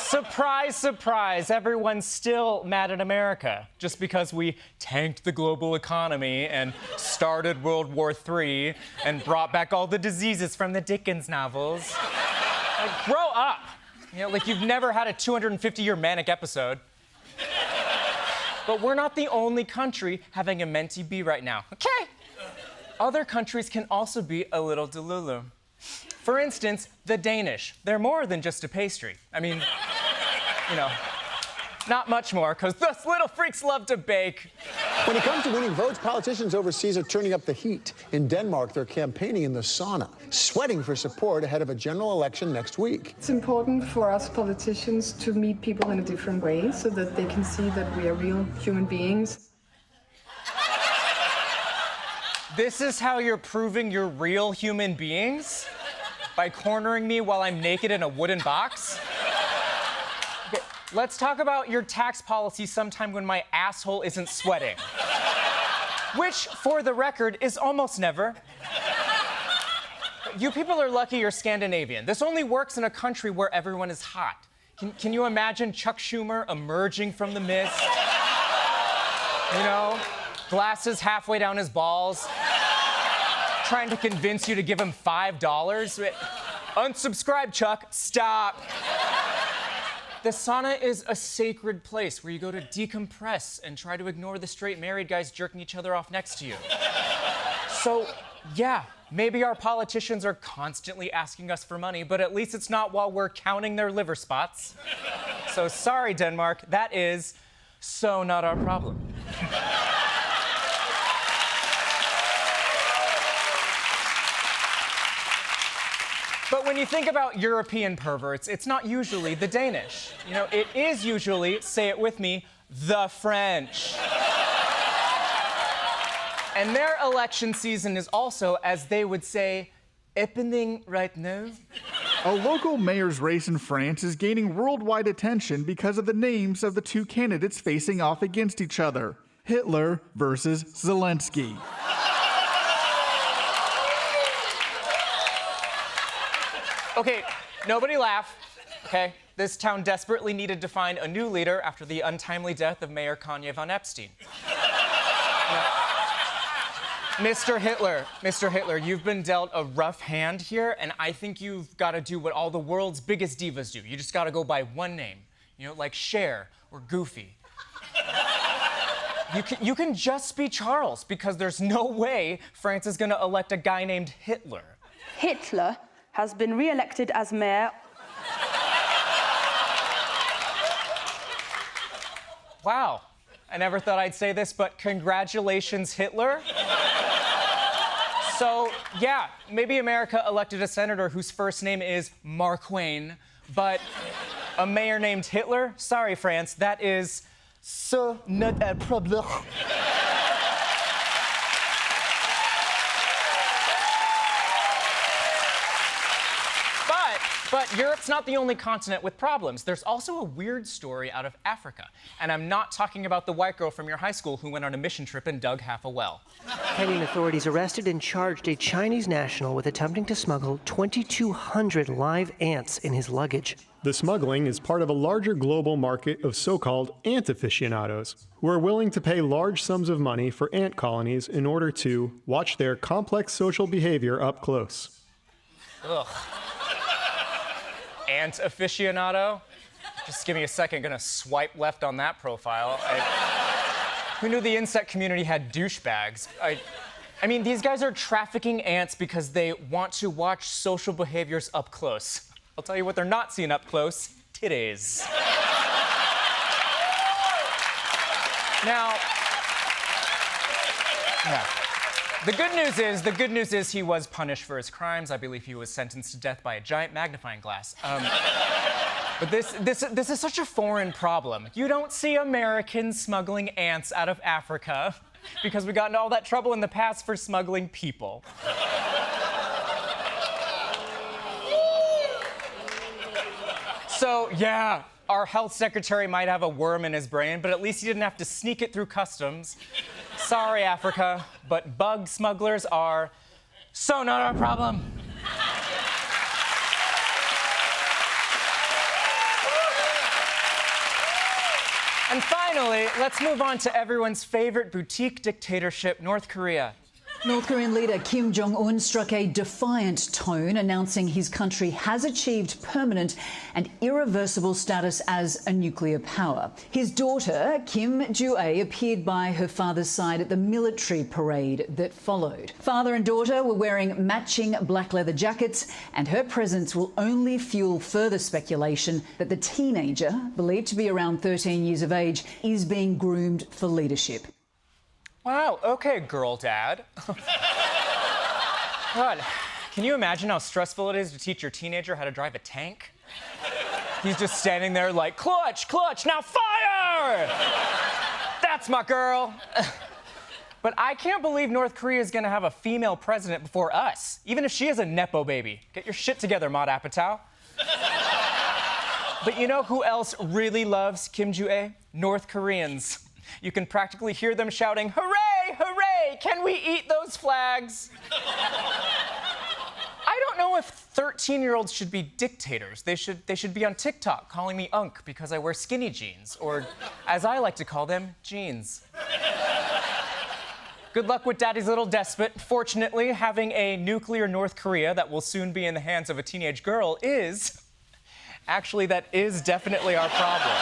Surprise, surprise, everyone's still mad at America just because we tanked the global economy and started World War III and brought back all the diseases from the Dickens novels. Like, grow up. You know, like you've never had a 250-year manic episode. But we're not the only country having a mentee bee right now, okay? Other countries can also be a little delulu. For instance, the Danish. They're more than just a pastry. I mean, you know, not much more, because those little freaks love to bake. When it comes to winning votes, politicians overseas are turning up the heat. In Denmark, they're campaigning in the sauna, sweating for support ahead of a general election next week. It's important for us politicians to meet people in a different way so that they can see that we are real human beings. This is how you're proving you're real human beings? By cornering me while I'm naked in a wooden box? Okay, let's talk about your tax policy sometime when my asshole isn't sweating. Which, for the record, is almost never. You people are lucky you're Scandinavian. This only works in a country where everyone is hot. Can you imagine Chuck Schumer emerging from the mist? You know, glasses halfway down his balls, trying to convince you to give him $5? Unsubscribe, Chuck. Stop. The sauna is a sacred place where you go to decompress and try to ignore the straight married guys jerking each other off next to you. So, yeah, maybe our politicians are constantly asking us for money, but at least it's not while we're counting their liver spots. So sorry, Denmark, that is so not our problem. But when you think about European perverts, it's not usually the Danish. You know, it is usually, say it with me, the French. And their election season is also, as they would say, happening right now. A local mayor's race in France is gaining worldwide attention because of the names of the two candidates facing off against each other. Hitler versus Zelensky. Okay, nobody laugh, okay? This town desperately needed to find a new leader after the untimely death of Mayor Kanye von Epstein. Mr. Hitler, you've been dealt a rough hand here, and I think you've got to do what all the world's biggest divas do. You just got to go by one name, you know, like Cher or Goofy. You can just be Charles, because there's no way France is going to elect a guy named Hitler. Hitler has been re-elected as mayor. Wow, I never thought I'd say this, but congratulations, Hitler. So, yeah, maybe America elected a senator whose first name is Mark Twain, but a mayor named Hitler? Sorry, France, that is so not a problem. But Europe's not the only continent with problems. There's also a weird story out of Africa. And I'm not talking about the white girl from your high school who went on a mission trip and dug half a well. Kenyan authorities arrested and charged a Chinese national with attempting to smuggle 2,200 live ants in his luggage. The smuggling is part of a larger global market of so-called ant aficionados, who are willing to pay large sums of money for ant colonies in order to watch their complex social behavior up close. Ugh. Ant aficionado? Just give me a second, gonna swipe left on that profile. Who knew the insect community had douchebags? I mean, these guys are trafficking ants because they want to watch social behaviors up close. I'll tell you what they're not seeing up close, titties. Now, yeah. The good news is he was punished for his crimes. I believe he was sentenced to death by a giant magnifying glass. But this is such a foreign problem. You don't see Americans smuggling ants out of Africa because we got into all that trouble in the past for smuggling people. So, yeah, our health secretary might have a worm in his brain, but at least he didn't have to sneak it through customs. Sorry, Africa, but bug smugglers are so not our problem. finally, let's move on to everyone's favorite boutique dictatorship, North Korea. North Korean leader Kim Jong-un struck a defiant tone, announcing his country has achieved permanent and irreversible status as a nuclear power. His daughter, Kim Joo-ae, appeared by her father's side at the military parade that followed. Father and daughter were wearing matching black leather jackets, and her presence will only fuel further speculation that the teenager, believed to be around 13 years of age, is being groomed for leadership. Wow, okay, girl dad. God, can you imagine how stressful it is to teach your teenager how to drive a tank? He's just standing there like, clutch, clutch, now fire! That's my girl. But I can't believe North Korea is gonna have a female president before us, even if she is a Nepo baby. Get your shit together, Maud Apatow. But you know who else really loves Kim Joo-ae? North Koreans. You can practically hear them shouting, hooray, hooray, can we eat those flags? I don't know if 13-year-olds should be dictators. They should be on TikTok calling me Unk because I wear skinny jeans, or as I like to call them, jeans. Good luck with Daddy's little despot. Fortunately, having a nuclear North Korea that will soon be in the hands of a teenage girl is... Actually, that is definitely our problem.